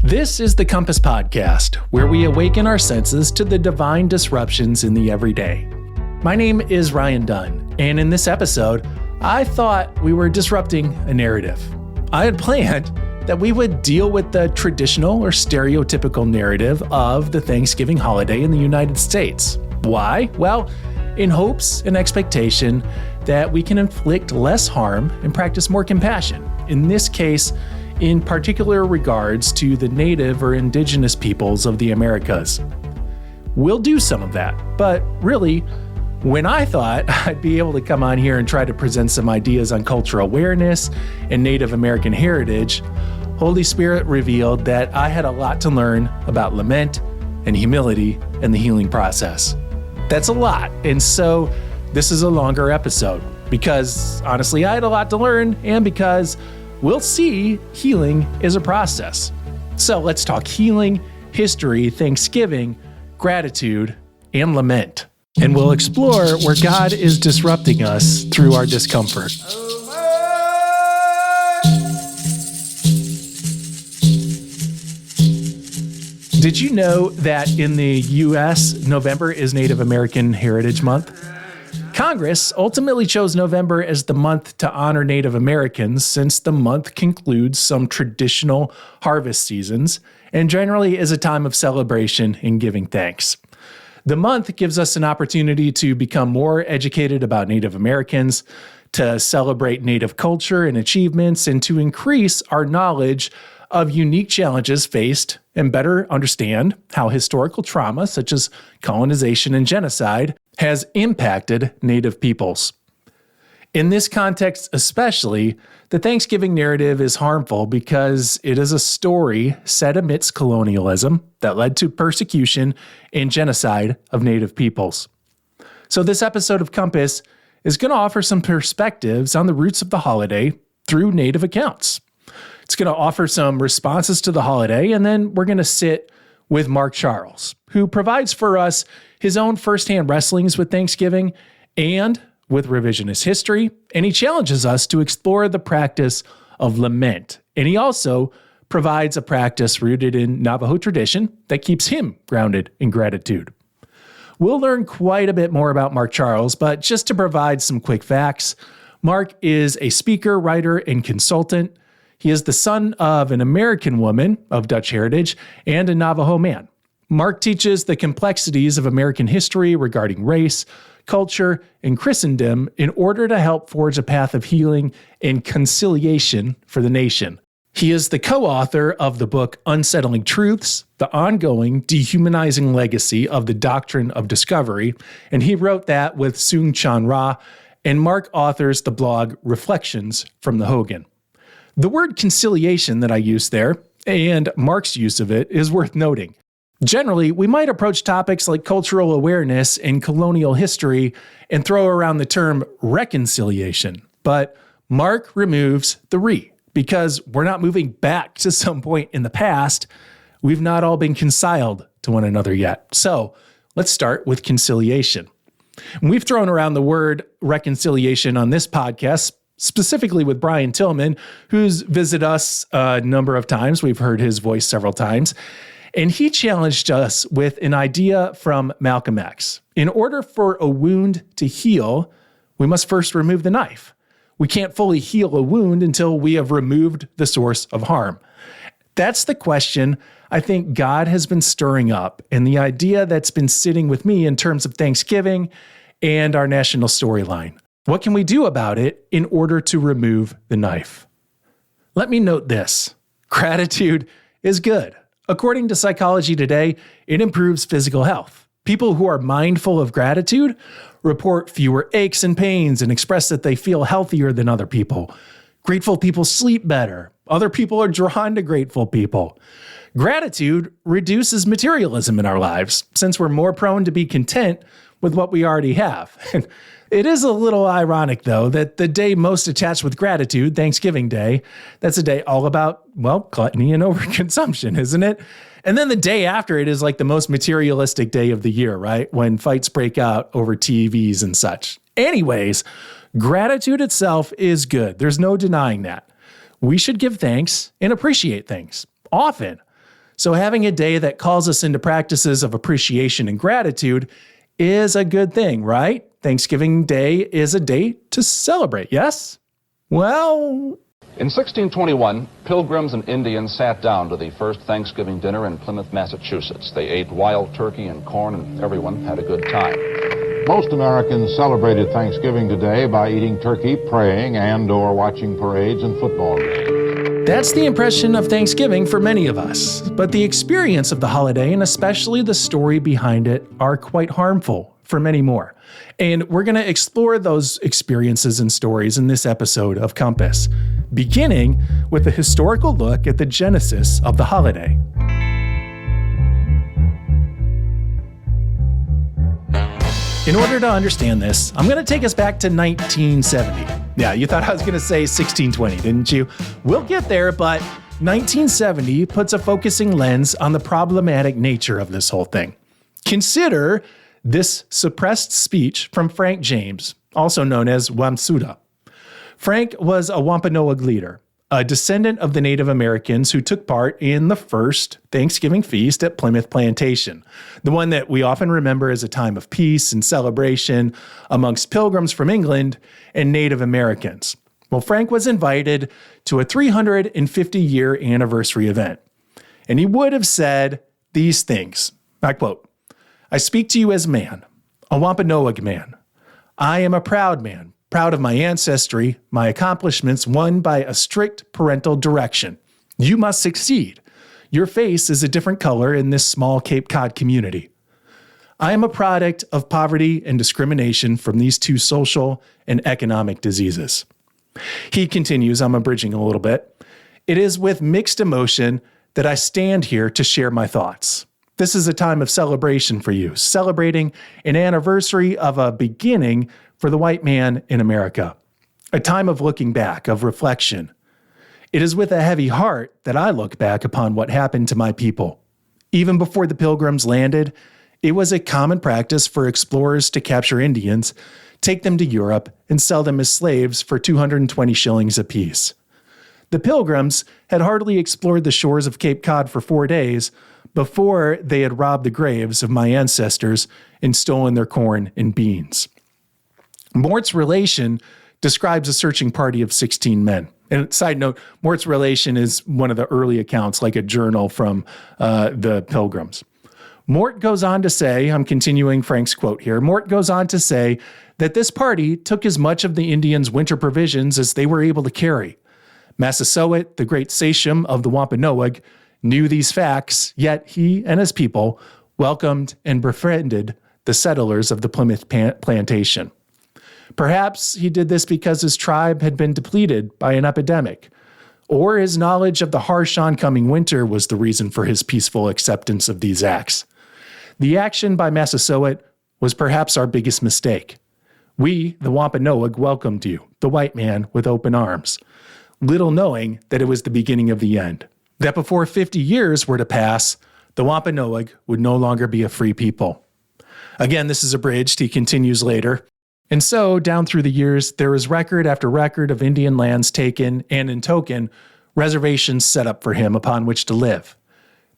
This is the Compass Podcast, where we awaken our senses to the divine disruptions in the everyday. My name is Ryan Dunn, and in this episode, I thought we were disrupting a narrative. I had planned that we would deal with the traditional or stereotypical narrative of the Thanksgiving holiday in the United States. Why? Well, in hopes and expectation that we can inflict less harm and practice more compassion. In this case, in particular regards to the native or indigenous peoples of the Americas. We'll do some of that, but really, when I thought I'd be able to come on here and try to present some ideas on cultural awareness and Native American heritage, Holy Spirit revealed that I had a lot to learn about lament and humility and the healing process. That's a lot, and so this is a longer episode because honestly, I had a lot to learn and because we'll see healing is a process. So let's talk healing, history, Thanksgiving, gratitude, and lament. And we'll explore where God is disrupting us through our discomfort. Did you know that in the U.S., November is Native American Heritage Month? Congress ultimately chose November as the month to honor Native Americans since the month concludes some traditional harvest seasons and generally is a time of celebration and giving thanks. The month gives us an opportunity to become more educated about Native Americans, to celebrate Native culture and achievements, and to increase our knowledge of unique challenges faced and better understand how historical trauma, such as colonization and genocide, has impacted Native peoples. In this context especially, the Thanksgiving narrative is harmful because it is a story set amidst colonialism that led to persecution and genocide of Native peoples. So this episode of Compass is going to offer some perspectives on the roots of the holiday through Native accounts. It's going to offer some responses to the holiday, and then we're going to sit with Mark Charles, who provides for us his own firsthand wrestlings with Thanksgiving and with revisionist history, and he challenges us to explore the practice of lament. And he also provides a practice rooted in Navajo tradition that keeps him grounded in gratitude. We'll learn quite a bit more about Mark Charles, but just to provide some quick facts, Mark is a speaker, writer, and consultant. He is the son of an American woman of Dutch heritage and a Navajo man. Mark teaches the complexities of American history regarding race, culture, and Christendom in order to help forge a path of healing and conciliation for the nation. He is the co-author of the book Unsettling Truths, the ongoing Dehumanizing Legacy of the Doctrine of Discovery, and he wrote that with Soong Chan Ra, and Mark authors the blog Reflections from the Hogan. The word conciliation that I used there, and Mark's use of it, is worth noting. Generally, we might approach topics like cultural awareness and colonial history and throw around the term reconciliation, but Mark removes the re, because we're not moving back to some point in the past. We've not all been conciled to one another yet. So let's start with conciliation. We've thrown around the word reconciliation on this podcast, specifically with Brian Tillman, who's visited us a number of times. We've heard his voice several times. And he challenged us with an idea from Malcolm X. In order for a wound to heal, we must first remove the knife. We can't fully heal a wound until we have removed the source of harm. That's the question I think God has been stirring up, and the idea that's been sitting with me in terms of Thanksgiving and our national storyline. What can we do about it in order to remove the knife? Let me note this. Gratitude is good. According to Psychology Today, it improves physical health. People who are mindful of gratitude report fewer aches and pains and express that they feel healthier than other people. Grateful people sleep better. Other people are drawn to grateful people. Gratitude reduces materialism in our lives, since we're more prone to be content with what we already have. It is a little ironic, though, that the day most attached with gratitude, Thanksgiving Day, that's a day all about, well, gluttony and overconsumption, isn't it? And then the day after it is like the most materialistic day of the year, right? When fights break out over TVs and such. Anyways, gratitude itself is good. There's no denying that. We should give thanks and appreciate things often. So having a day that calls us into practices of appreciation and gratitude is a good thing, right? Thanksgiving Day is a day to celebrate, yes? Well, in 1621, Pilgrims and Indians sat down to the first Thanksgiving dinner in Plymouth, Massachusetts. They ate wild turkey and corn, and everyone had a good time. Most Americans celebrated Thanksgiving today by eating turkey, praying, and/or watching parades and football games. That's the impression of Thanksgiving for many of us. But the experience of the holiday, and especially the story behind it, are quite harmful for many more. And we're going to explore those experiences and stories in this episode of Compass, beginning with a historical look at the genesis of the holiday. In order to understand this, I'm going to take us back to 1970. Yeah, you thought I was going to say 1620, didn't you? We'll get there, but 1970 puts a focusing lens on the problematic nature of this whole thing. Consider this suppressed speech from Frank James, also known as Wamsuta. Frank was a Wampanoag leader, a descendant of the Native Americans who took part in the first Thanksgiving feast at Plymouth Plantation, the one that we often remember as a time of peace and celebration amongst pilgrims from England and Native Americans. Well, Frank was invited to a 350-year anniversary event, and he would have said these things. I quote, "I speak to you as man, a Wampanoag man. I am a proud man, proud of my ancestry, my accomplishments won by a strict parental direction. You must succeed. Your face is a different color in this small Cape Cod community. I am a product of poverty and discrimination from these two social and economic diseases." He continues, I'm abridging a little bit. "It is with mixed emotion that I stand here to share my thoughts. This is a time of celebration for you, celebrating an anniversary of a beginning for the white man in America, a time of looking back, of reflection. It is with a heavy heart that I look back upon what happened to my people. Even before the Pilgrims landed, it was a common practice for explorers to capture Indians, take them to Europe, and sell them as slaves for 220 shillings apiece. The Pilgrims had hardly explored the shores of Cape Cod for 4 days before they had robbed the graves of my ancestors and stolen their corn and beans." Mort's Relation describes a searching party of 16 men. And side note, Mort's Relation is one of the early accounts, like a journal from the Pilgrims. Mort goes on to say, I'm continuing Frank's quote here, Mort goes on to say that this party took as much of the Indians' winter provisions as they were able to carry. Massasoit, the great sachem of the Wampanoag, knew these facts, yet he and his people welcomed and befriended the settlers of the Plymouth Plantation. Perhaps he did this because his tribe had been depleted by an epidemic, or his knowledge of the harsh oncoming winter was the reason for his peaceful acceptance of these acts. The action by Massasoit was perhaps our biggest mistake. We, the Wampanoag, welcomed you, the white man, with open arms, little knowing that it was the beginning of the end, that before 50 years were to pass, the Wampanoag would no longer be a free people. Again, this is abridged. He continues later. And so, down through the years, there is record after record of Indian lands taken, and in token, reservations set up for him upon which to live.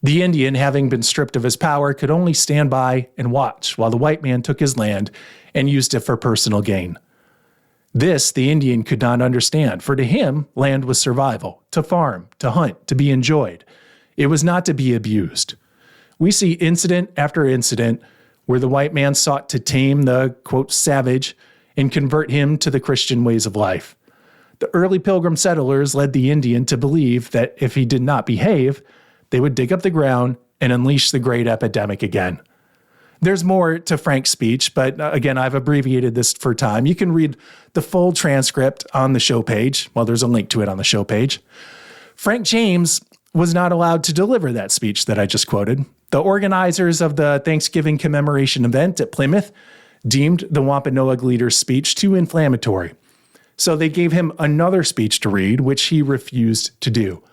The Indian, having been stripped of his power, could only stand by and watch while the white man took his land and used it for personal gain. This the Indian could not understand, for to him, land was survival, to farm, to hunt, to be enjoyed. It was not to be abused. We see incident after incident where the white man sought to tame the, quote, savage and convert him to the Christian ways of life. The early Pilgrim settlers led the Indian to believe that if he did not behave, they would dig up the ground and unleash the great epidemic again. There's more to Frank's speech, but again, I've abbreviated this for time. You can read the full transcript on the show page. Well, there's a link to it on the show page. Frank James was not allowed to deliver that speech that I just quoted. The organizers of the Thanksgiving commemoration event at Plymouth deemed the Wampanoag leader's speech too inflammatory. So they gave him another speech to read, which he refused to do.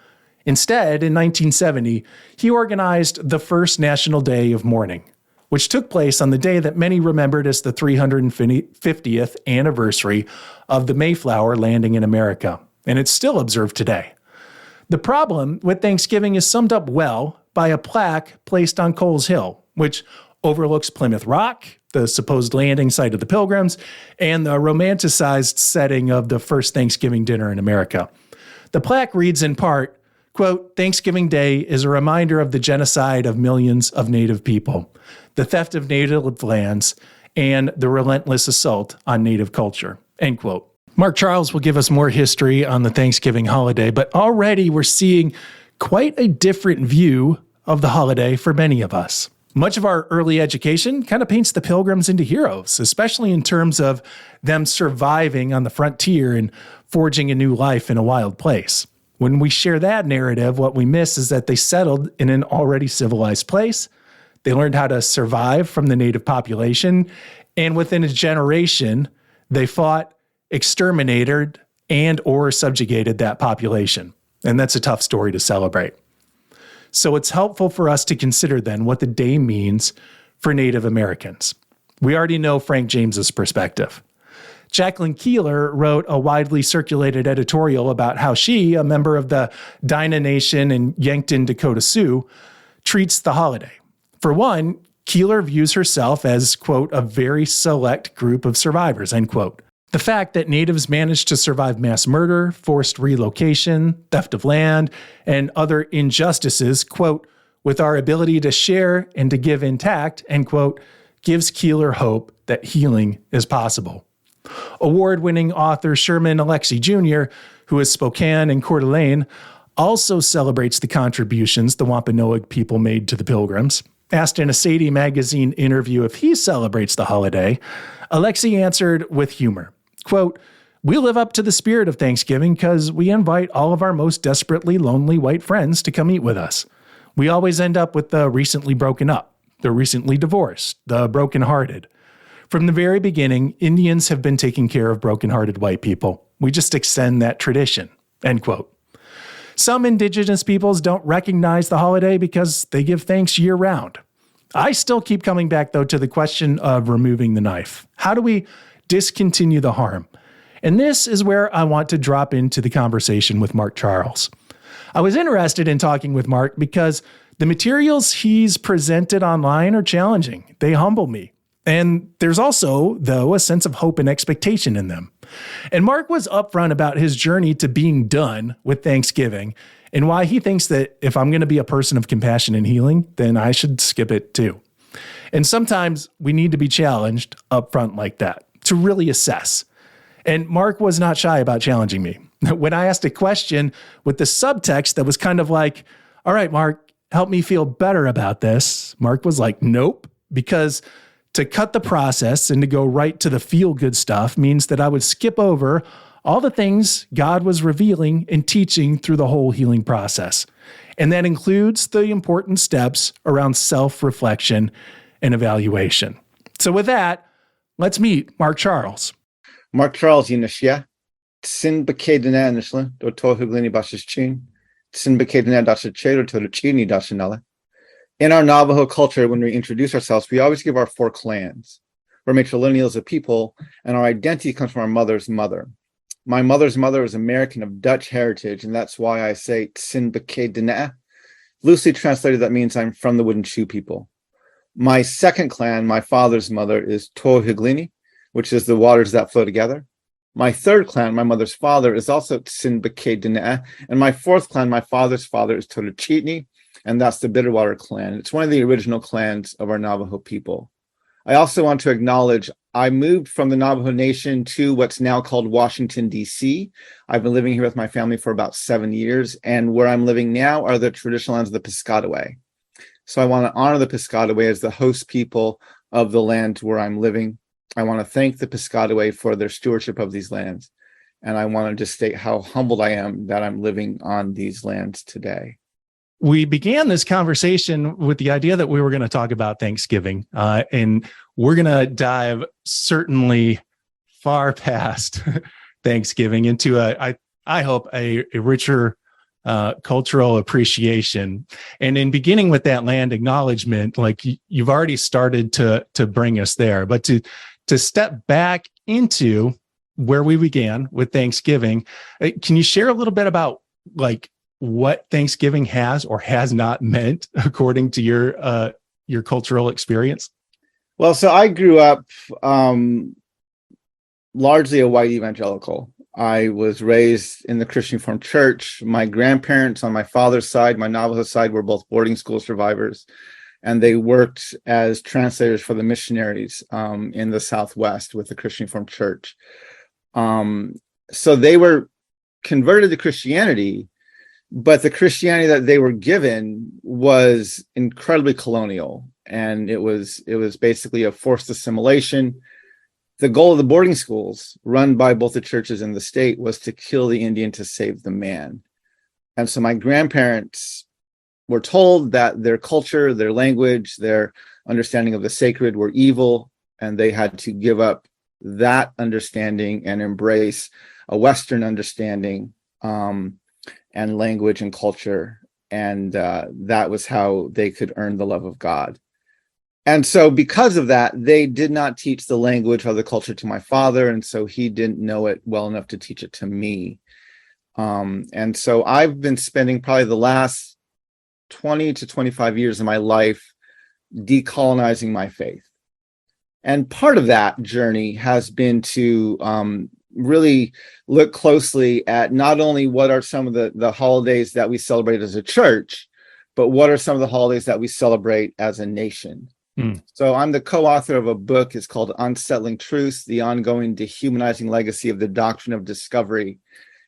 Instead, in 1970, he organized the first National Day of Mourning, which took place on the day that many remembered as the 350th anniversary of the Mayflower landing in America, and it's still observed today. The problem with Thanksgiving is summed up well by a plaque placed on Coles Hill, which overlooks Plymouth Rock, the supposed landing site of the Pilgrims, and the romanticized setting of the first Thanksgiving dinner in America. The plaque reads in part, quote, "Thanksgiving Day is a reminder of the genocide of millions of Native people, the theft of native lands, and the relentless assault on Native culture," end quote. Mark Charles will give us more history on the Thanksgiving holiday, but already we're seeing quite a different view of the holiday for many of us. Much of our early education kind of paints the Pilgrims into heroes, especially in terms of them surviving on the frontier and forging a new life in a wild place. When we share that narrative, what we miss is that they settled in an already civilized place. They learned how to survive from the native population, and within a generation, they fought, exterminated, and or subjugated that population. And that's a tough story to celebrate. So it's helpful for us to consider then what the day means for Native Americans. We already know Frank James's perspective. Jacqueline Keeler wrote a widely circulated editorial about how she, a member of the Dinah Nation in Yankton, Dakota Sioux, treats the holiday. For one, Keeler views herself as, quote, "a very select group of survivors," end quote. The fact that Natives managed to survive mass murder, forced relocation, theft of land, and other injustices, quote, "with our ability to share and to give intact," end quote, gives Keeler hope that healing is possible. Award-winning author Sherman Alexie Jr., who is Spokane and Coeur d'Alene, also celebrates the contributions the Wampanoag people made to the Pilgrims. Asked in a Sadie magazine interview if he celebrates the holiday, Alexie answered with humor. Quote, "We live up to the spirit of Thanksgiving because we invite all of our most desperately lonely white friends to come eat with us. We always end up with the recently broken up, the recently divorced, the brokenhearted. From the very beginning, Indians have been taking care of brokenhearted white people. We just extend that tradition," end quote. Some indigenous peoples don't recognize the holiday because they give thanks year round. I still keep coming back, though, to the question of removing the knife. How do we discontinue the harm? And this is where I want to drop into the conversation with Mark Charles. I was interested in talking with Mark because the materials he's presented online are challenging. They humble me. And there's also, though, a sense of hope and expectation in them. And Mark was upfront about his journey to being done with Thanksgiving and why he thinks that if I'm going to be a person of compassion and healing, then I should skip it too. And sometimes we need to be challenged upfront like that to really assess. And Mark was not shy about challenging me. When I asked a question with the subtext that was kind of like, "All right, Mark, help me feel better about this," Mark was like, "Nope," because to cut the process and to go right to the feel-good stuff means that I would skip over all the things God was revealing and teaching through the whole healing process. And that includes the important steps around self-reflection and evaluation. So with that, let's meet Mark Charles. Mark Charles Yinishya, Tsin Bakadina Nishla, do Tohuglini Bashis Chin, Tsin Bakadina Dasha Chedo Toruchini Dashanala. In our Navajo culture, when we introduce ourselves, we always give our 4 clans. We're matrilineals of people, and our identity comes from our mother's mother. My mother's mother is American of Dutch heritage, and that's why I say Tsin Bakadina. Loosely translated, that means I'm from the Wooden Shoe people. My second clan, my father's mother, is Tohiglini, which is the waters that flow together. My third clan, my mother's father, is also Tsin Bakadina. And my fourth clan, my father's father, is Toruchitni, and that's the Bitterwater clan. It's one of the original clans of our Navajo people. I also want to acknowledge I moved from the Navajo Nation to what's now called Washington, D.C. I've been living here with my family for about 7 years, and where I'm living now are the traditional lands of the Piscataway. So I want to honor the Piscataway as the host people of the land where I'm living. I want to thank the Piscataway for their stewardship of these lands. And I want to just state how humbled I am that I'm living on these lands today. We began this conversation with the idea that we were going to talk about Thanksgiving, and we're going to dive certainly far past Thanksgiving into I hope a richer cultural appreciation. And in beginning with that land acknowledgement, like you've already started to bring us there, but to step back into where we began with Thanksgiving, can you share a little bit about like what Thanksgiving has or has not meant according to your cultural experience? Well, so I grew up largely a white evangelical. I was raised in the Christian Reformed Church. My grandparents on my father's side, my Navajo side, were both boarding school survivors, and they worked as translators for the missionaries in the Southwest with the Christian Reformed Church. So they were converted to Christianity, but the Christianity that they were given was incredibly colonial, and it was basically a forced assimilation. The goal of the boarding schools run by both the churches and the state was to kill the Indian to save the man. And so my grandparents were told that their culture, their language, their understanding of the sacred were evil, and they had to give up that understanding and embrace a Western understanding and language and culture. And that was how they could earn the love of God. And so because of that, they did not teach the language or the culture to my father. And so he didn't know it well enough to teach it to me. And so I've been spending probably the last 20 to 25 years of my life decolonizing my faith. And part of that journey has been to really look closely at not only what are some of the holidays that we celebrate as a church, but what are some of the holidays that we celebrate as a nation. So I'm the co-author of a book. It's called Unsettling Truths, the ongoing dehumanizing legacy of the Doctrine of Discovery.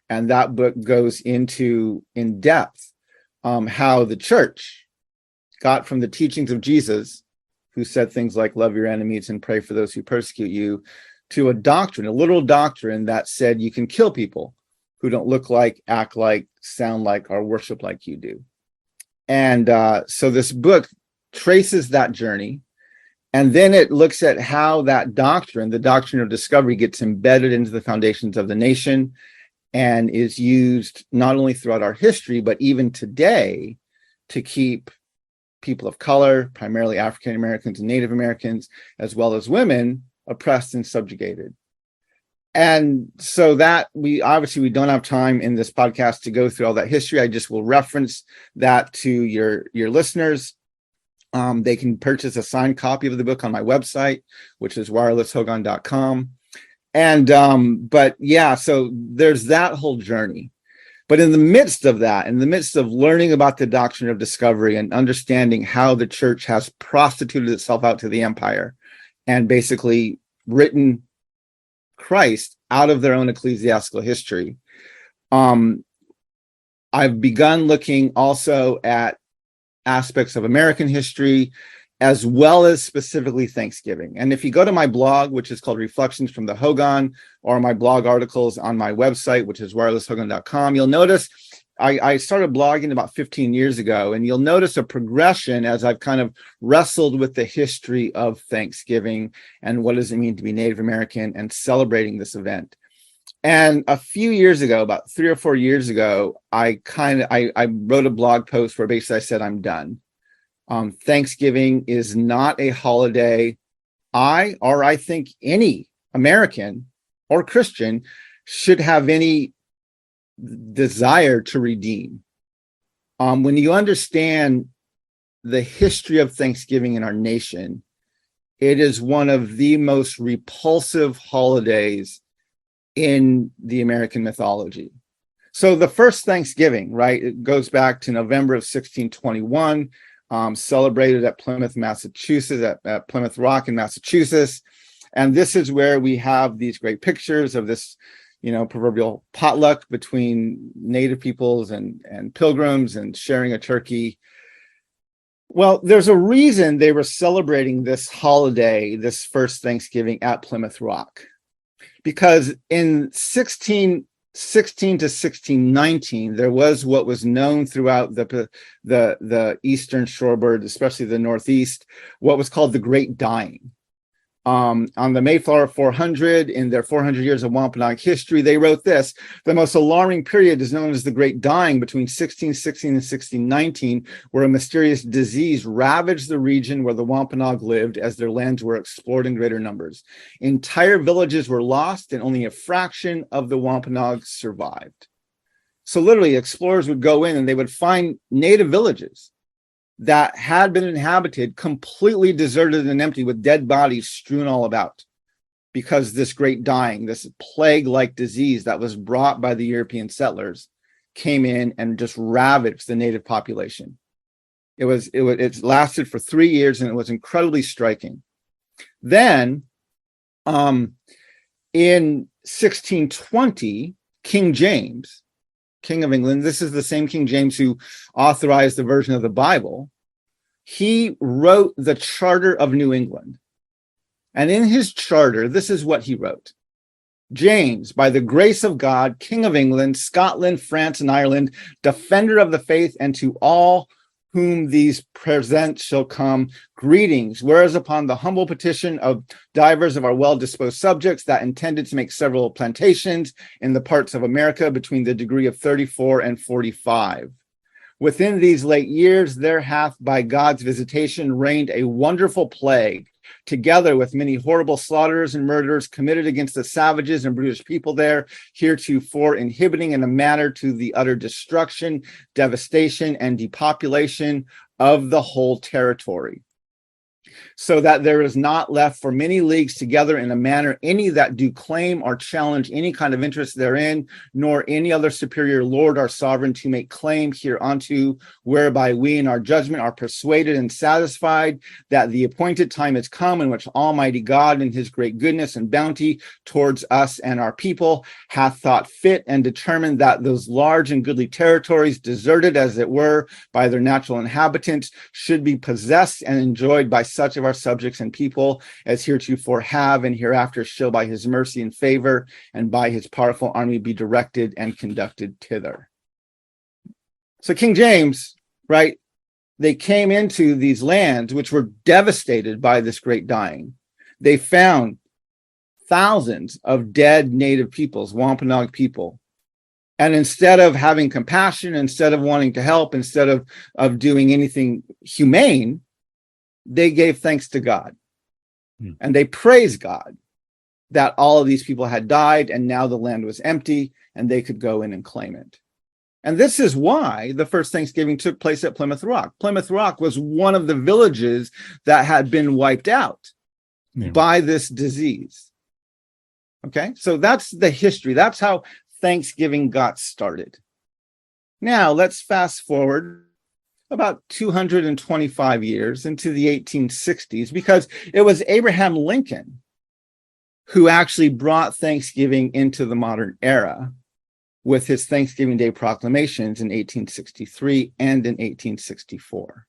And that book goes into in depth how the church got from the teachings of Jesus, who said things like love your enemies and pray for those who persecute you, to a doctrine, a literal doctrine that said you can kill people who don't look like, act like, sound like, or worship like you do. And so this book traces that journey, and then it looks at how that doctrine, the doctrine of discovery, gets embedded into the foundations of the nation and is used not only throughout our history, but even today to keep people of color, primarily African Americans and Native Americans, as well as women, oppressed and subjugated. And so that we don't have time in this podcast to go through all that history. I just will reference that to your listeners. They can purchase a signed copy of the book on my website, which is wirelesshogan.com. And but yeah, so there's that whole journey. But in the midst of that, in the midst of learning about the doctrine of discovery and understanding how the church has prostituted itself out to the empire and basically written Christ out of their own ecclesiastical history, I've begun looking also at aspects of American history, as well as specifically Thanksgiving. And if you go to my blog, which is called Reflections from the Hogan, or my blog articles on my website, which is wirelesshogan.com, you'll notice I started blogging about 15 years ago, and you'll notice a progression as I've kind of wrestled with the history of Thanksgiving and what does it mean to be Native American and celebrating this event. And a few years ago, about 3 or 4 years ago, I wrote a blog post where basically I said, I'm done. Thanksgiving is not a holiday I think any American or Christian should have any desire to redeem. When you understand the history of Thanksgiving in our nation, it is one of the most repulsive holidays in the American mythology. So the first Thanksgiving, right, it goes back to November of 1621, celebrated at Plymouth, Massachusetts, at Plymouth Rock in Massachusetts. And this is where we have these great pictures of this, proverbial potluck between Native peoples and pilgrims and sharing a turkey. Well, there's a reason they were celebrating this holiday, this first Thanksgiving at Plymouth Rock, because in 1616 to 1619, there was what was known throughout the eastern shoreboard, especially the Northeast, what was called the Great Dying. On the Mayflower 400, in their 400 years of Wampanoag history, they wrote this: the most alarming period is known as the Great Dying between 1616 and 1619, where a mysterious disease ravaged the region where the Wampanoag lived as their lands were explored in greater numbers. Entire villages were lost and only a fraction of the Wampanoag survived. So literally explorers would go in and they would find native villages that had been inhabited, completely deserted and empty, with dead bodies strewn all about, because this great dying, this plague-like disease that was brought by the European settlers came in and just ravaged the native population. It lasted for 3 years, and it was incredibly striking. Then, in 1620, King James, King of England, this is the same King James who authorized the version of the Bible, he wrote the Charter of New England. And in his charter, this is what he wrote. James, by the grace of God, King of England, Scotland, France, and Ireland, defender of the faith, and to all whom these present shall come, greetings. Whereas upon the humble petition of divers of our well-disposed subjects that intended to make several plantations in the parts of America between the degree of 34 and 45. Within these late years, there hath by God's visitation reigned a wonderful plague, together with many horrible slaughters and murders committed against the savages and brutish people there, heretofore inhibiting in a manner to the utter destruction, devastation, and depopulation of the whole territory. So that there is not left for many leagues together in a manner any that do claim or challenge any kind of interest therein, nor any other superior lord or sovereign to make claim hereunto, whereby we in our judgment are persuaded and satisfied that the appointed time is come in which Almighty God in his great goodness and bounty towards us and our people hath thought fit and determined that those large and goodly territories, deserted as it were by their natural inhabitants, should be possessed and enjoyed by such of our subjects and people as heretofore have, and hereafter shall by his mercy and favor and by his powerful army be directed and conducted thither. So King James, right, they came into these lands which were devastated by this great dying. They found thousands of dead native peoples, Wampanoag people. And instead of having compassion, instead of wanting to help, instead of doing anything humane, they gave thanks to God. And they praised God that all of these people had died and now the land was empty and they could go in and claim it. And this is why the first Thanksgiving took place at Plymouth Rock. Plymouth Rock was one of the villages that had been wiped out by this disease. Okay, so that's the history. That's how Thanksgiving got started. Now let's fast forward about 225 years into the 1860s, because it was Abraham Lincoln who actually brought Thanksgiving into the modern era with his Thanksgiving Day proclamations in 1863 and in 1864.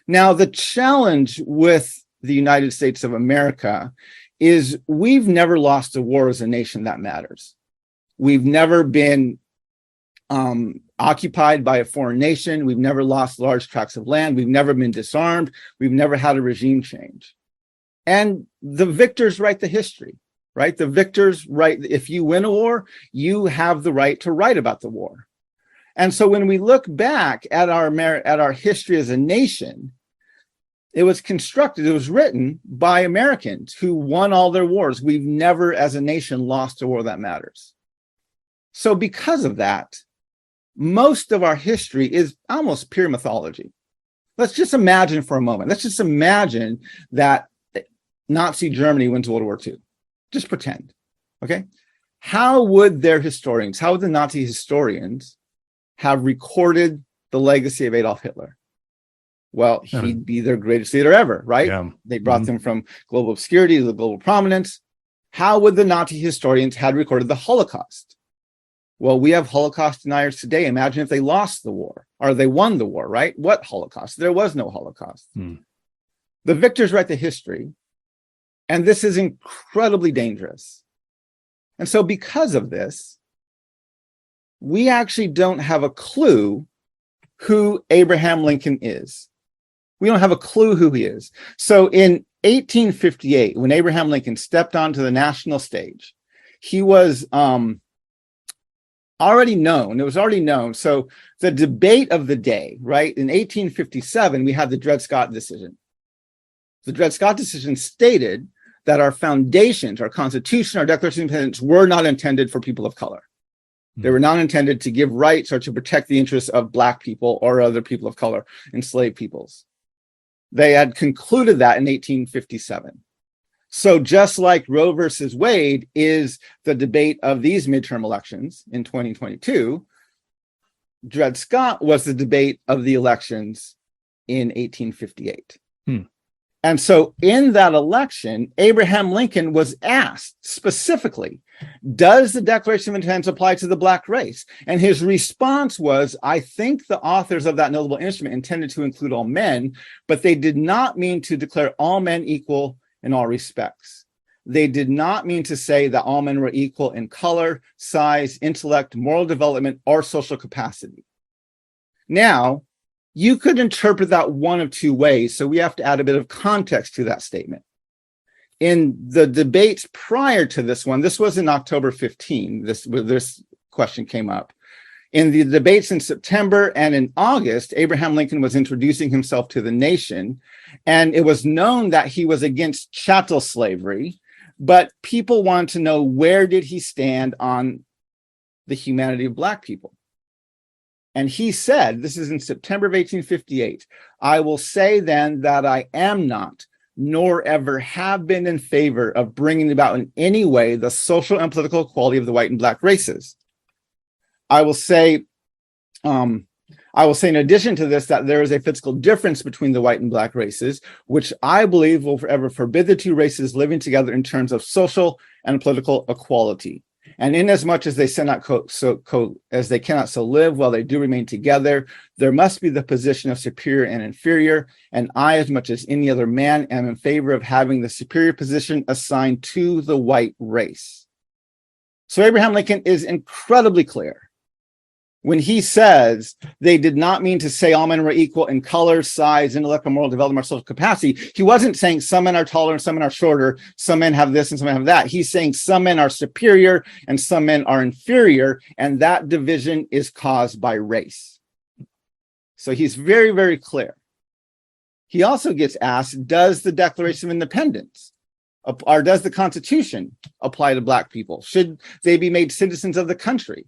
Now, the challenge with the United States of America is we've never lost a war as a nation that matters. We've never been occupied by a foreign nation. We've never lost large tracts of land. We've never been disarmed. We've never had a regime change. And the victors write the history, right? The victors write, if you win a war, you have the right to write about the war. And so when we look back at our history as a nation, it was constructed, it was written by Americans who won all their wars. We've never, as a nation, lost a war that matters. So because of that, most of our history is almost pure mythology. Let's just imagine for a moment. Let's just imagine that Nazi Germany wins World War II. Just pretend, okay? How would their historians, how would the Nazi historians have recorded the legacy of Adolf Hitler? Well, he'd be their greatest leader ever, right? Yeah. They brought them from global obscurity to global prominence. How would the Nazi historians have recorded the Holocaust? Well, we have Holocaust deniers today. Imagine if they lost the war or they won the war, right? What Holocaust? There was no Holocaust. The victors write the history, and this is incredibly dangerous. And so because of this, we actually don't have a clue who Abraham Lincoln is. We don't have a clue who he is. So in 1858, when Abraham Lincoln stepped onto the national stage, he was already known. It was already known. So the debate of the day, right? In 1857, we had the Dred Scott decision. The Dred Scott decision stated that our foundations, our Constitution, our Declaration of Independence were not intended for people of color. They were not intended to give rights or to protect the interests of Black people or other people of color, enslaved peoples. They had concluded that in 1857. So just like Roe versus Wade is the debate of these midterm elections in 2022, Dred Scott was the debate of the elections in 1858. And so in that election, Abraham Lincoln was asked specifically, does the Declaration of Independence apply to the Black race? And his response was, I think the authors of that notable instrument intended to include all men, but they did not mean to declare all men equal in all respects. They did not mean to say that all men were equal in color, size, intellect, moral development, or social capacity. Now, you could interpret that one of two ways, so we have to add a bit of context to that statement. In the debates prior to this one, this was in October 15, this question came up. In the debates in September and in August, Abraham Lincoln was introducing himself to the nation, and it was known that he was against chattel slavery, but people wanted to know, where did he stand on the humanity of Black people? And he said, this is in September of 1858, I will say then that I am not, nor ever have been in favor of bringing about in any way the social and political equality of the white and Black races. I will say in addition to this, that there is a physical difference between the white and Black races, which I believe will forever forbid the two races living together in terms of social and political equality. And inasmuch as they as they cannot so live while they do remain together, there must be the position of superior and inferior. And I, as much as any other man, am in favor of having the superior position assigned to the white race. So Abraham Lincoln is incredibly clear when he says they did not mean to say all men were equal in color, size, intellect, moral development, or social capacity. He wasn't saying some men are taller and some men are shorter, some men have this and some men have that. He's saying some men are superior and some men are inferior, and that division is caused by race. So he's very, very clear. He also gets asked, does the Declaration of Independence or does the Constitution apply to Black people? Should they be made citizens of the country?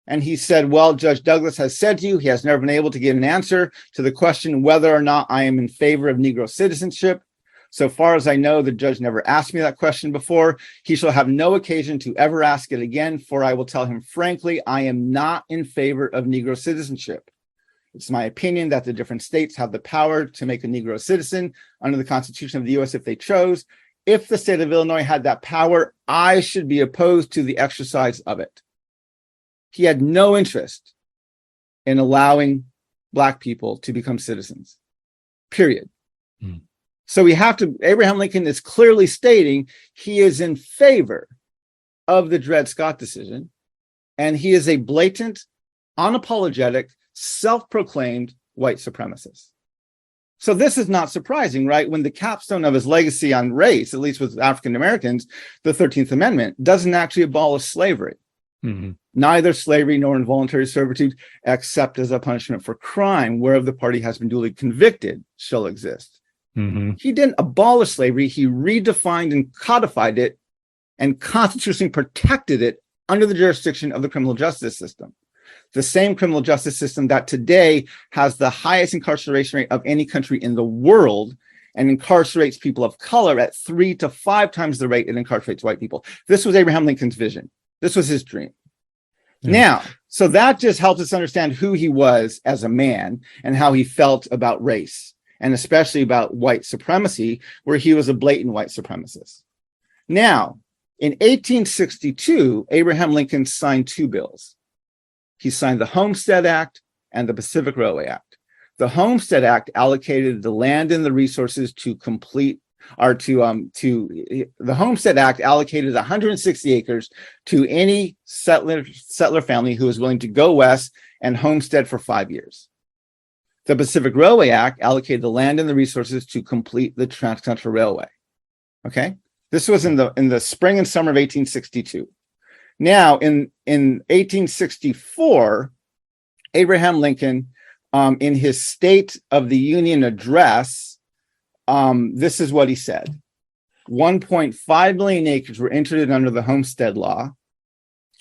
And he said, well, Judge Douglas has said to you, he has never been able to get an answer to the question whether or not I am in favor of Negro citizenship. So far as I know, the judge never asked me that question before. He shall have no occasion to ever ask it again, for I will tell him frankly, I am not in favor of Negro citizenship. It's my opinion that the different states have the power to make a Negro citizen under the Constitution of the U.S. if they chose. If the state of Illinois had that power, I should be opposed to the exercise of it. He had no interest in allowing Black people to become citizens, period. So Abraham Lincoln is clearly stating he is in favor of the Dred Scott decision, and he is a blatant, unapologetic, self-proclaimed white supremacist. So this is not surprising, right? When the capstone of his legacy on race, at least with African Americans, the 13th Amendment, doesn't actually abolish slavery. Neither slavery nor involuntary servitude, except as a punishment for crime, whereof the party has been duly convicted, shall exist. He didn't abolish slavery. He redefined and codified it and constitutionally protected it under the jurisdiction of the criminal justice system. The same criminal justice system that today has the highest incarceration rate of any country in the world and incarcerates people of color at 3 to 5 times the rate it incarcerates white people. This was Abraham Lincoln's vision. This was his dream. Now, so that just helps us understand who he was as a man and how he felt about race, and especially about white supremacy, where he was a blatant white supremacist. Now, in 1862, Abraham Lincoln signed 2 bills. He signed the Homestead Act and the Pacific Railway Act. The Homestead Act allocated the land and the resources the Homestead Act allocated 160 acres to any settler family who was willing to go west and homestead for 5 years. The Pacific Railway Act allocated the land and the resources to complete the Transcontinental Railway. Okay, this was in the spring and summer of 1862. Now, in 1864, Abraham Lincoln, in his State of the Union address, this is what he said. 1.5 million acres were entered under the Homestead Law,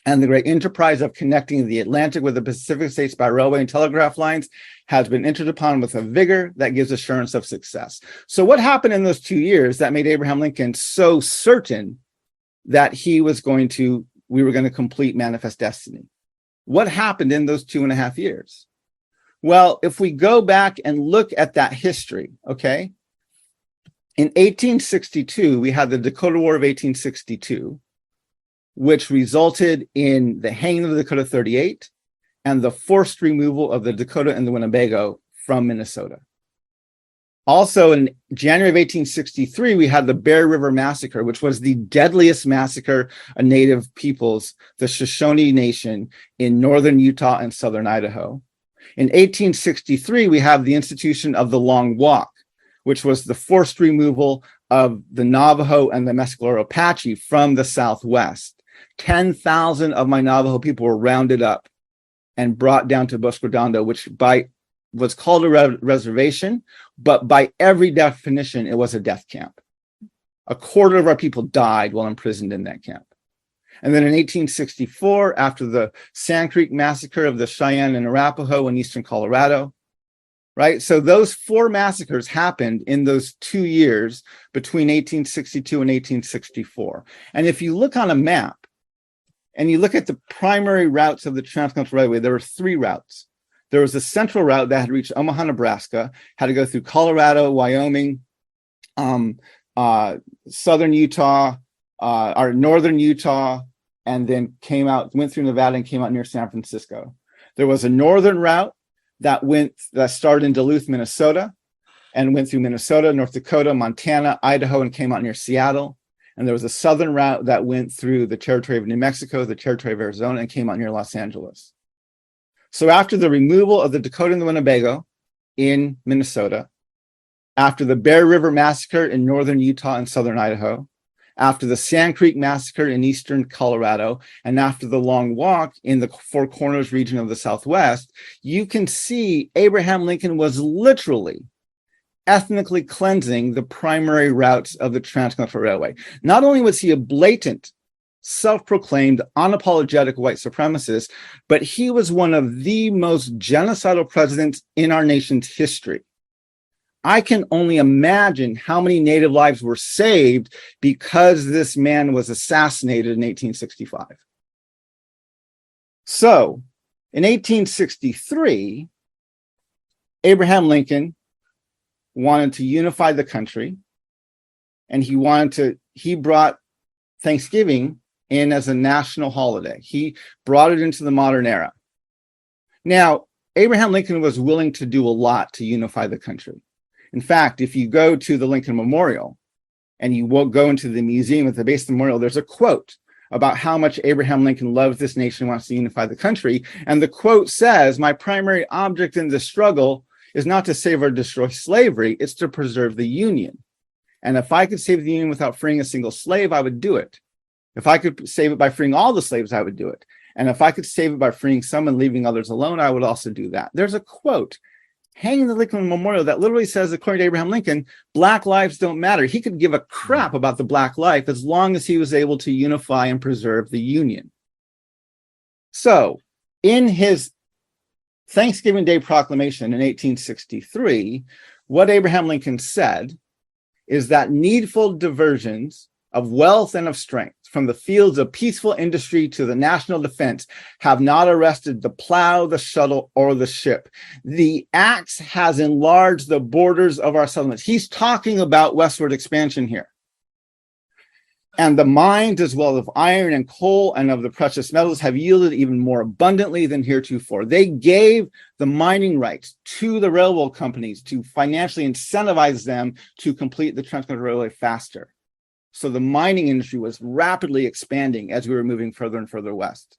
and the great enterprise of connecting the Atlantic with the Pacific states by railway and telegraph lines has been entered upon with a vigor that gives assurance of success. So what happened in those 2 years that made Abraham Lincoln so certain that we were going to complete Manifest Destiny? What happened in those 2.5 years? Well, if we go back and look at that history, okay, in 1862, we had the Dakota War of 1862, which resulted in the hanging of the Dakota 38 and the forced removal of the Dakota and the Winnebago from Minnesota. Also, in January of 1863, we had the Bear River Massacre, which was the deadliest massacre of Native peoples, the Shoshone Nation in northern Utah and southern Idaho. In 1863, we have the institution of the Long Walk, which was the forced removal of the Navajo and the Mescalero Apache from the Southwest. 10,000 of my Navajo people were rounded up and brought down to Bosque Redondo, which was called a reservation, but by every definition, it was a death camp. A quarter of our people died while imprisoned in that camp. And then in 1864, after the Sand Creek Massacre of the Cheyenne and Arapaho in eastern Colorado, right? So those 4 massacres happened in those 2 years between 1862 and 1864. And if you look on a map and you look at the primary routes of the Transcontinental Railway, there were 3 routes. There was a central route that had reached Omaha, Nebraska, had to go through Colorado, Wyoming, southern Utah, or northern Utah, and then went through Nevada and came out near San Francisco. There was a northern route that started in Duluth, Minnesota, and went through Minnesota, North Dakota, Montana, Idaho, and came out near Seattle. And there was a southern route that went through the territory of New Mexico, the territory of Arizona, and came out near Los Angeles. So after the removal of the Dakota and the Winnebago in Minnesota, after the Bear River Massacre in northern Utah and southern Idaho, after the Sand Creek Massacre in eastern Colorado, and after the Long Walk in the Four Corners region of the Southwest, you can see Abraham Lincoln was literally ethnically cleansing the primary routes of the Transcontinental Railway. Not only was he a blatant, self-proclaimed, unapologetic white supremacist, but he was one of the most genocidal presidents in our nation's history. I can only imagine how many Native lives were saved because this man was assassinated in 1865. So, in 1863, Abraham Lincoln wanted to unify the country, and he brought Thanksgiving in as a national holiday. He brought it into the modern era. Now, Abraham Lincoln was willing to do a lot to unify the country. In fact, if you go to the Lincoln Memorial and you will go into the museum at the base of the memorial, there's a quote about how much Abraham Lincoln loves this nation and wants to unify the country. And the quote says, "My primary object in this struggle is not to save or destroy slavery, it's to preserve the Union. And if I could save the Union without freeing a single slave, I would do it. If I could save it by freeing all the slaves, I would do it. And if I could save it by freeing some and leaving others alone, I would also do that." There's a quote hanging in the Lincoln Memorial that literally says, according to Abraham Lincoln, Black lives don't matter. He could give a crap about the Black life as long as he was able to unify and preserve the Union. So, in his Thanksgiving Day proclamation in 1863, what Abraham Lincoln said is that needful diversions of wealth and of strength from the fields of peaceful industry to the national defense have not arrested the plow, the shuttle, or the ship. The axe has enlarged the borders of our settlements. He's talking about westward expansion here. And the mines, as well of iron and coal and of the precious metals, have yielded even more abundantly than heretofore. They gave the mining rights to the railroad companies to financially incentivize them to complete the Transcontinental Railway faster. So the mining industry was rapidly expanding as we were moving further and further west.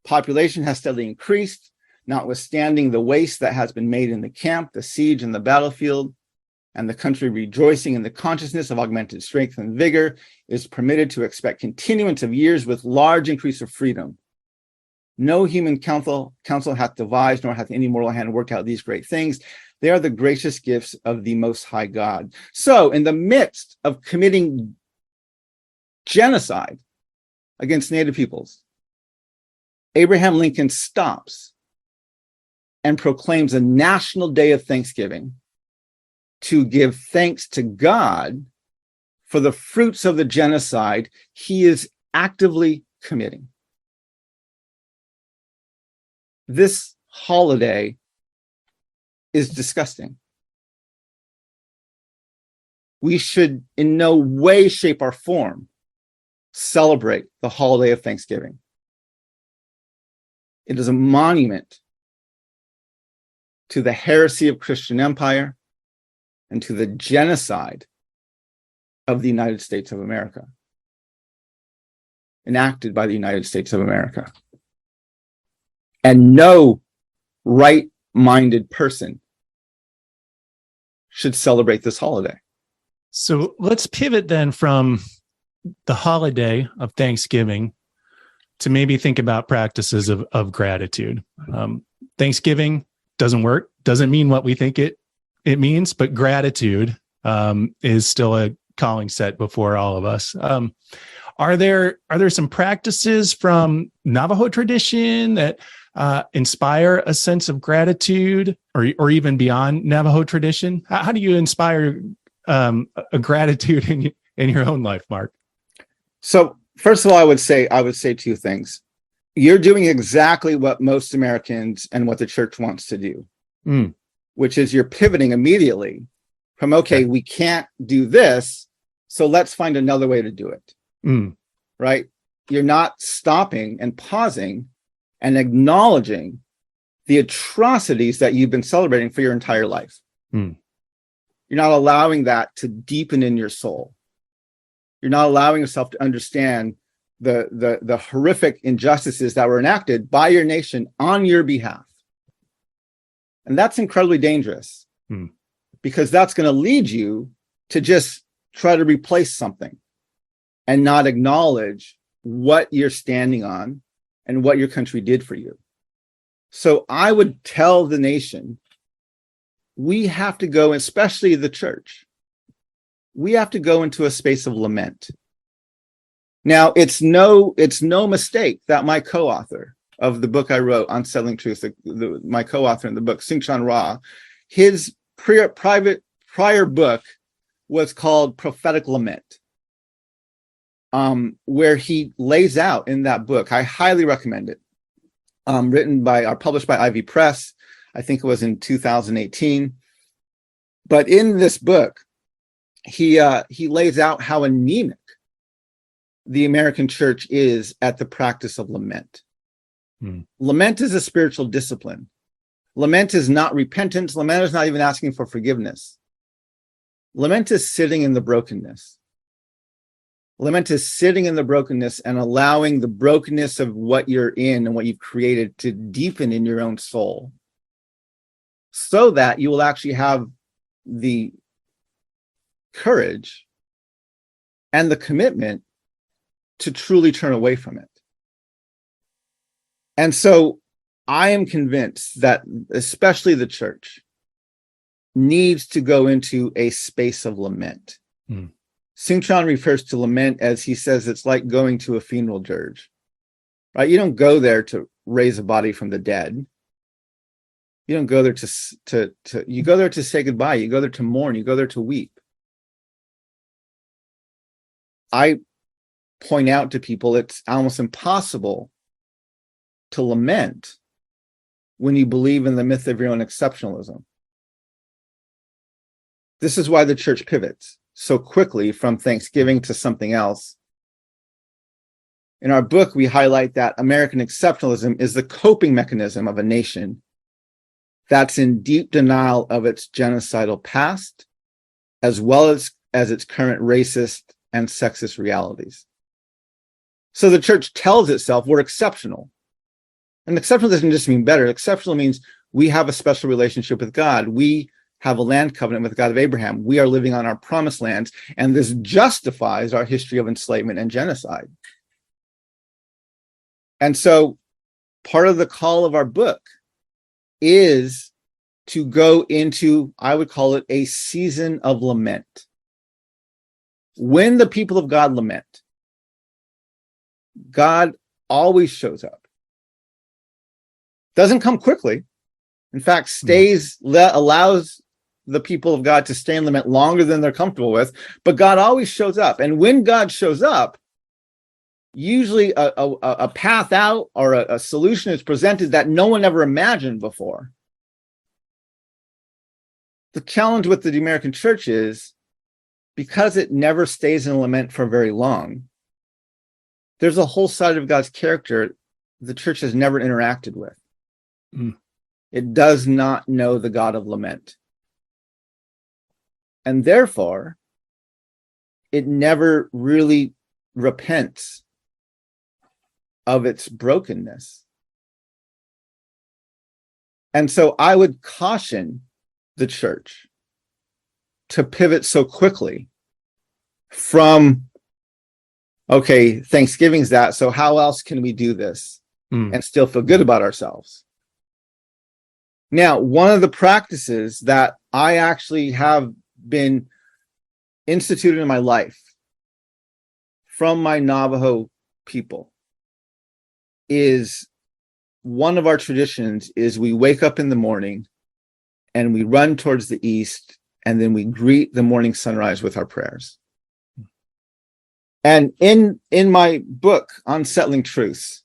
Population has steadily increased, notwithstanding the waste that has been made in the camp, the siege, and the battlefield. And the country, rejoicing in the consciousness of augmented strength and vigor, is permitted to expect continuance of years with large increase of freedom. No human counsel hath devised, nor hath any mortal hand worked out these great things. They are the gracious gifts of the Most High God. So, in the midst of committing genocide against Native peoples, Abraham Lincoln stops and proclaims a national day of thanksgiving to give thanks to God for the fruits of the genocide he is actively committing. This holiday is disgusting. We should in no way, shape, or form celebrate the holiday of Thanksgiving. It is a monument to the heresy of Christian empire and to the genocide of the United States of America, enacted by the United States of America. And no right-minded person should celebrate this holiday. So let's pivot then from the holiday of Thanksgiving to maybe think about practices of gratitude. Thanksgiving doesn't work, doesn't mean what we think it means, but gratitude is still a calling set before all of us. Are there some practices from Navajo tradition that inspire a sense of gratitude, or even beyond Navajo tradition? How do you inspire a gratitude in your own life, Mark? So first of all, I would say two things. You're doing exactly what most Americans and what the church wants to do, which is you're pivoting immediately from, okay, we can't do this, so let's find another way to do it. Right? You're not stopping and pausing and acknowledging the atrocities that you've been celebrating for your entire life. You're not allowing that to deepen in your soul. You're not allowing yourself to understand the horrific injustices that were enacted by your nation on your behalf. And that's incredibly dangerous because that's going to lead you to just try to replace something and not acknowledge what you're standing on and what your country did for you. So I would tell the nation, we have to go, especially the church, we have to go into a space of lament. Now, it's no mistake that my co-author of the book I wrote, Unsettling Truths, my co-author in the book, Seung-Chan Rah, his prior book was called Prophetic Lament, where he lays out in that book, I highly recommend it, published by Ivy Press, I think it was in 2018. But in this book, he lays out how anemic the American church is at the practice of lament. Lament is a spiritual discipline. Lament is not repentance. Lament is not even asking for forgiveness. Lament is sitting in the brokenness. Lament is sitting in the brokenness and allowing the brokenness of what you're in and what you've created to deepen in your own soul, so that you will actually have the courage and the commitment to truly turn away from it. And so I am convinced that especially the church needs to go into a space of lament. Seung-Chan refers to lament as, he says, it's like going to a funeral dirge, right? You don't go there to raise a body from the dead. You don't go there you go there to say goodbye. You go there to mourn. You go there to weep. I point out to people it's almost impossible to lament when you believe in the myth of your own exceptionalism. This is why the church pivots so quickly from Thanksgiving to something else. In our book, we highlight that American exceptionalism is the coping mechanism of a nation that's in deep denial of its genocidal past, as well as its current racist and sexist realities. So the church tells itself we're exceptional. And exceptional doesn't just mean better. Exceptional means we have a special relationship with God. We have a land covenant with the God of Abraham. We are living on our promised lands, and this justifies our history of enslavement and genocide. And so part of the call of our book is to go into, I would call it, a season of lament. When the people of God lament, God always shows up. Doesn't come quickly. In fact, allows the people of God to stay in lament longer than they're comfortable with, but God always shows up. And when God shows up, usually a path out or a solution is presented that no one ever imagined before. The challenge with the American church is, because it never stays in lament for very long, there's a whole side of God's character the church has never interacted with. It does not know the God of lament. And therefore, it never really repents of its brokenness. And so I would caution the church to pivot so quickly from, okay, Thanksgiving's that, so how else can we do this and still feel good about ourselves? Now, one of the practices that I actually have been instituted in my life from my Navajo people is, one of our traditions is we wake up in the morning and we run towards the east, and then we greet the morning sunrise with our prayers. And in my book, Unsettling Truths,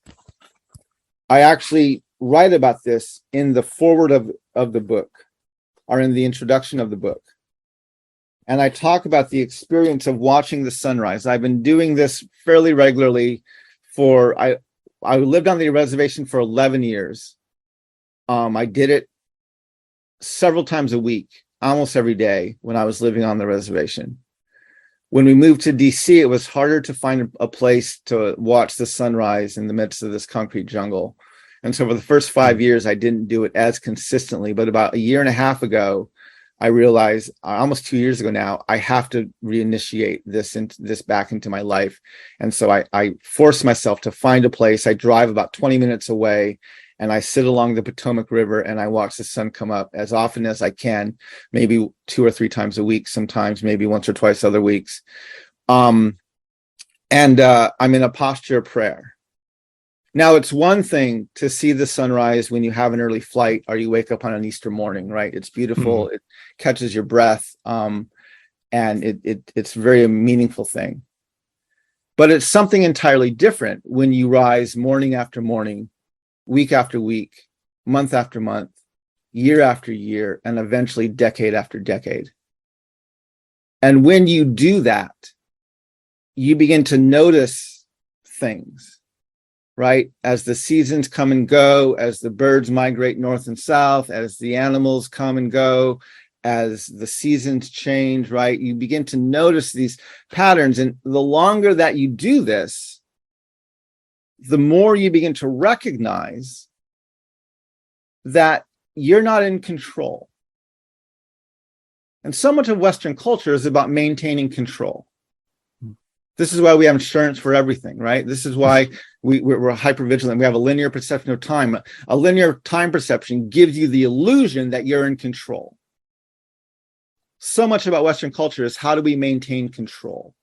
I actually write about this in the foreword of the book, or in the introduction of the book. And I talk about the experience of watching the sunrise. I've been doing this fairly regularly for, I lived on the reservation for 11 years. I did it several times a week, almost every day when I was living on the reservation. When we moved to DC, it was harder to find a place to watch the sunrise in the midst of this concrete jungle. And so for the first 5 years, I didn't do it as consistently. But about a year and a half ago, I realized, almost 2 years ago now, I have to reinitiate this back into my life. And so I forced myself to find a place. I drive about 20 minutes away, and I sit along the Potomac River and I watch the sun come up as often as I can, maybe 2 or 3 times a week, sometimes maybe once or twice other weeks. I'm in a posture of prayer. Now, it's one thing to see the sunrise when you have an early flight or you wake up on an Easter morning, right? It's beautiful. It catches your breath, and it's very a meaningful thing. But it's something entirely different when you rise morning after morning, week after week, month after month, year after year, and eventually decade after decade. And when you do that, you begin to notice things, right? As the seasons come and go, as the birds migrate north and south, as the animals come and go, as the seasons change, right? You begin to notice these patterns. And the longer that you do this, the more you begin to recognize that you're not in control. And so much of Western culture is about maintaining control. This is why we have insurance for everything, right? This is why we're hypervigilant. We have a linear perception of time. A linear time perception gives you the illusion that you're in control. So much about Western culture is, how do we maintain control?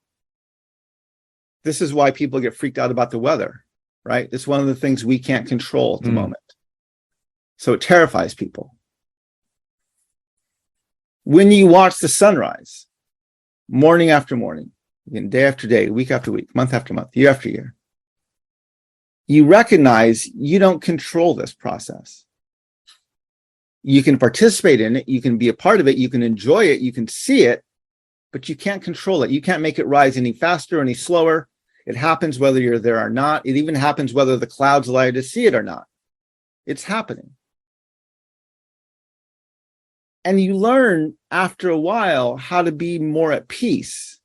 This is why people get freaked out about the weather, right? It's one of the things we can't control at the moment. So it terrifies people. When you watch the sunrise, morning after morning, again, day after day, week after week, month after month, year after year, you recognize you don't control this process. You can participate in it, you can be a part of it, you can enjoy it, you can see it, but you can't control it. You can't make it rise any faster or any slower. It happens whether you're there or not. It even happens whether the clouds allow you to see it or not. It's happening. And you learn after a while how to be more at peace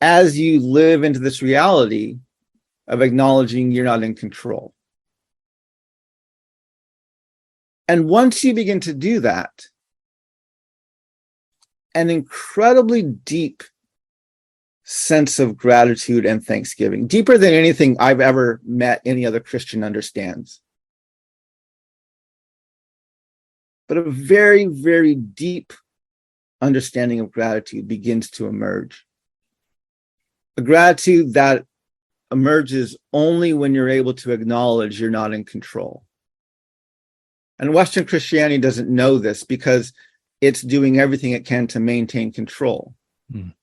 as you live into this reality of acknowledging you're not in control. And once you begin to do that, an incredibly deep sense of gratitude and thanksgiving, deeper than anything I've ever met any other Christian understands. But a very, very deep understanding of gratitude begins to emerge. A gratitude that emerges only when you're able to acknowledge you're not in control. And Western Christianity doesn't know this because it's doing everything it can to maintain control,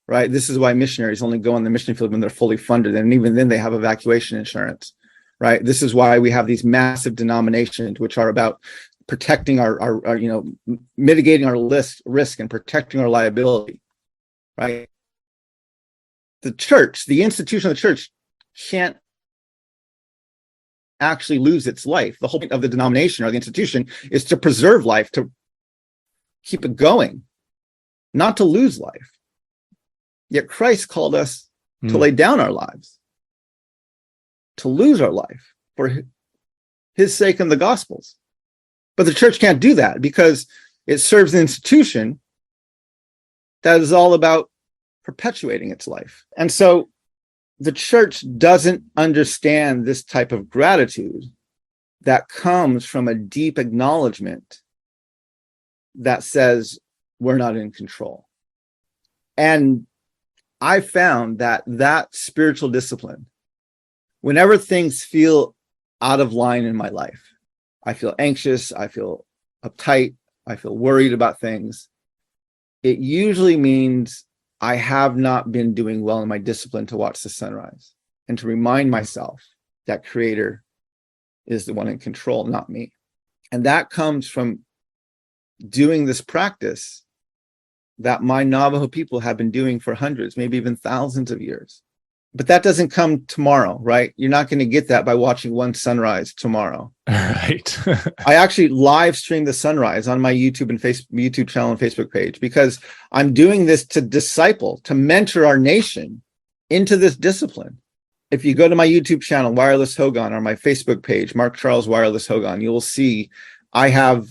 right? This is why missionaries only go on the mission field when they're fully funded. And even then they have evacuation insurance, right? This is why we have these massive denominations, which are about protecting our mitigating our risk and protecting our liability, right? The church, the institution of the church, can't actually lose its life. The whole point of the denomination or the institution is to preserve life, to keep it going, not to lose life. Yet Christ called us to lay down our lives, to lose our life for his sake and the gospel's. But the church can't do that because it serves an institution that is all about perpetuating its life. And so the church doesn't understand this type of gratitude that comes from a deep acknowledgement that says we're not in control. And I found that spiritual discipline, whenever things feel out of line in my life, I feel anxious, I feel uptight, I feel worried about things, it usually means I have not been doing well in my discipline to watch the sunrise and to remind myself that Creator is the one in control, not me. And that comes from doing this practice that my Navajo people have been doing for hundreds, maybe even thousands of years. But that doesn't come tomorrow, right? You're not going to get that by watching one sunrise tomorrow. Right. I actually live stream the sunrise on my YouTube and YouTube channel and Facebook page because I'm doing this to disciple, to mentor our nation into this discipline. If you go to my YouTube channel, Wireless Hogan, or my Facebook page, Mark Charles Wireless Hogan, you will see I have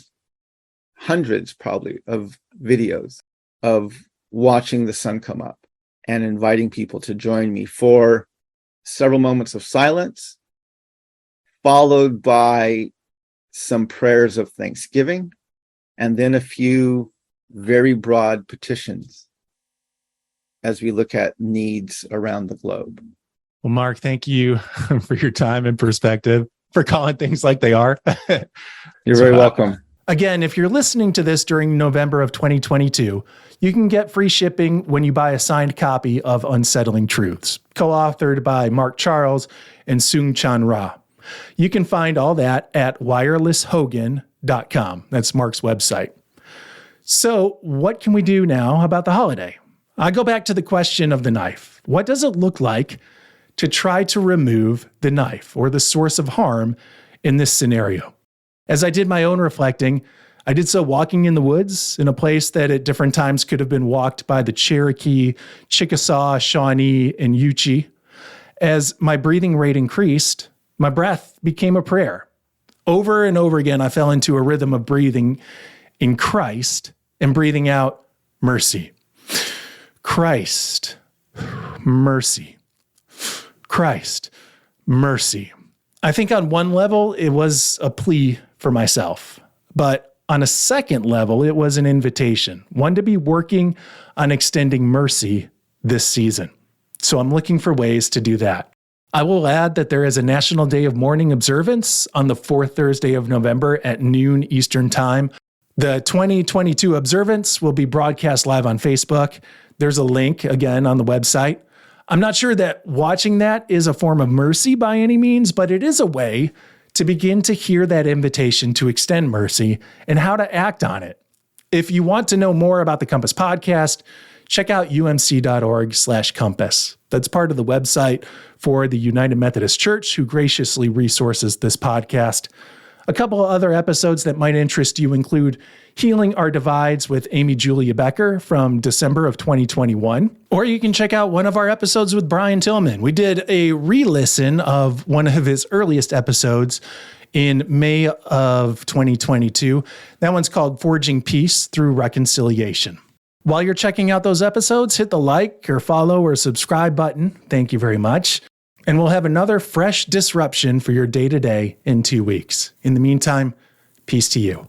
hundreds probably of videos of watching the sun come up and inviting people to join me for several moments of silence, followed by some prayers of thanksgiving, and then a few very broad petitions as we look at needs around the globe. Well, Mark, thank you for your time and perspective, for calling things like they are. You're very welcome. Again, if you're listening to this during November of 2022, you can get free shipping when you buy a signed copy of Unsettling Truths, co-authored by Mark Charles and Seung-Chan Ra. You can find all that at wirelesshogan.com. That's Mark's website. So what can we do now about the holiday? I go back to the question of the knife. What does it look like to try to remove the knife or the source of harm in this scenario? As I did my own reflecting, I did so walking in the woods in a place that at different times could have been walked by the Cherokee, Chickasaw, Shawnee, and Yuchi. As my breathing rate increased, my breath became a prayer. Over and over again, I fell into a rhythm of breathing in Christ and breathing out mercy. Christ, mercy. Christ, mercy. I think on one level, it was a plea for myself, but on a second level, it was an invitation, one to be working on extending mercy this season. So I'm looking for ways to do that. I will add that there is a National Day of Mourning observance on the fourth Thursday of November at noon Eastern Time. The 2022 observance will be broadcast live on Facebook. There's a link again on the website. I'm not sure that watching that is a form of mercy by any means, but it is a way to begin to hear that invitation to extend mercy and how to act on it. If you want to know more about the Compass podcast, check out umc.org/compass. That's part of the website for the United Methodist Church, who graciously resources this podcast. A couple of other episodes that might interest you include Healing Our Divides with Amy Julia Becker from December of 2021. Or you can check out one of our episodes with Brian Tillman. We did a re-listen of one of his earliest episodes in May of 2022. That one's called Forging Peace Through Reconciliation. While you're checking out those episodes, hit the like or follow or subscribe button. Thank you very much. And we'll have another fresh disruption for your day-to-day in 2 weeks. In the meantime, peace to you.